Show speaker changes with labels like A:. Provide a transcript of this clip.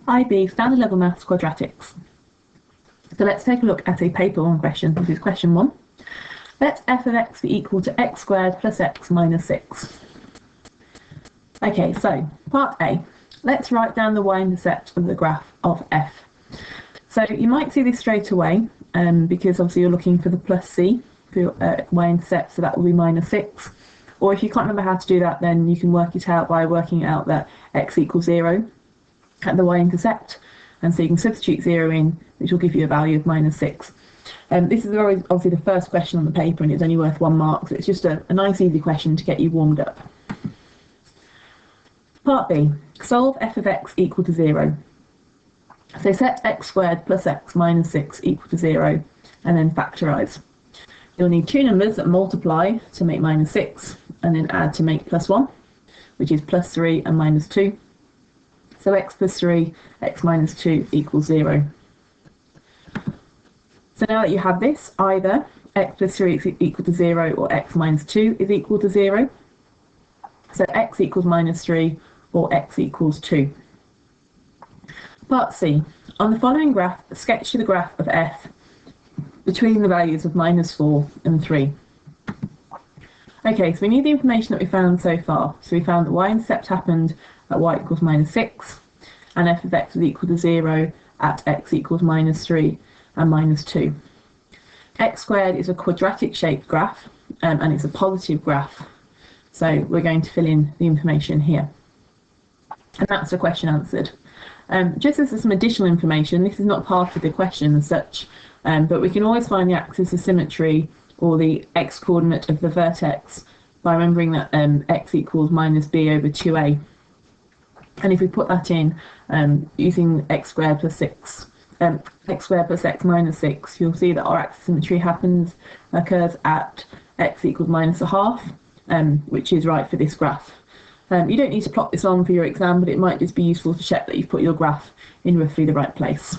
A: IB, Standard Level Maths Quadratics. So let's take a look at a paper 1 question. This is question 1. Let f of x be equal to x squared plus x minus 6. Okay, so part A. Let's write down the y-intercept of the graph of f. So you might see this straight away because obviously you're looking for the plus c for your y-intercept, so that will be minus 6. Or if you can't remember how to do that, then you can work it out by working out that x equals 0 at the y-intercept, and so you can substitute 0 in, which will give you a value of minus 6. This is obviously the first question on the paper, and it's only worth 1 mark, so it's just a nice easy question to get you warmed up. Part B, solve f of x equal to 0. So set x squared plus x minus 6 equal to 0, and then factorise. You'll need 2 numbers that multiply to make minus 6, and then add to make plus 1, which is plus 3 and minus 2. So x plus 3, x minus 2 equals 0. So now that you have this, either x plus 3 is equal to 0 or x minus 2 is equal to 0. So x equals minus 3 or x equals 2. Part C. On the following graph, sketch the graph of f between the values of minus 4 and 3. Okay, so we need the information that we found so far. So we found that y-intercept happened at y equals minus 6, and f of x was equal to 0 at x equals minus 3 and minus 2. X squared is a quadratic shaped graph, and it's a positive graph. So we're going to fill in the information here. And that's the question answered. Just as some additional information, this is not part of the question as such, but we can always find the axis of symmetry or the x-coordinate of the vertex by remembering that x equals minus b over 2a. And if we put that in using x squared plus x minus 6, you'll see that our axis of symmetry occurs at x equals minus a half, which is right for this graph. You don't need to plot this on for your exam, but it might just be useful to check that you've put your graph in roughly the right place.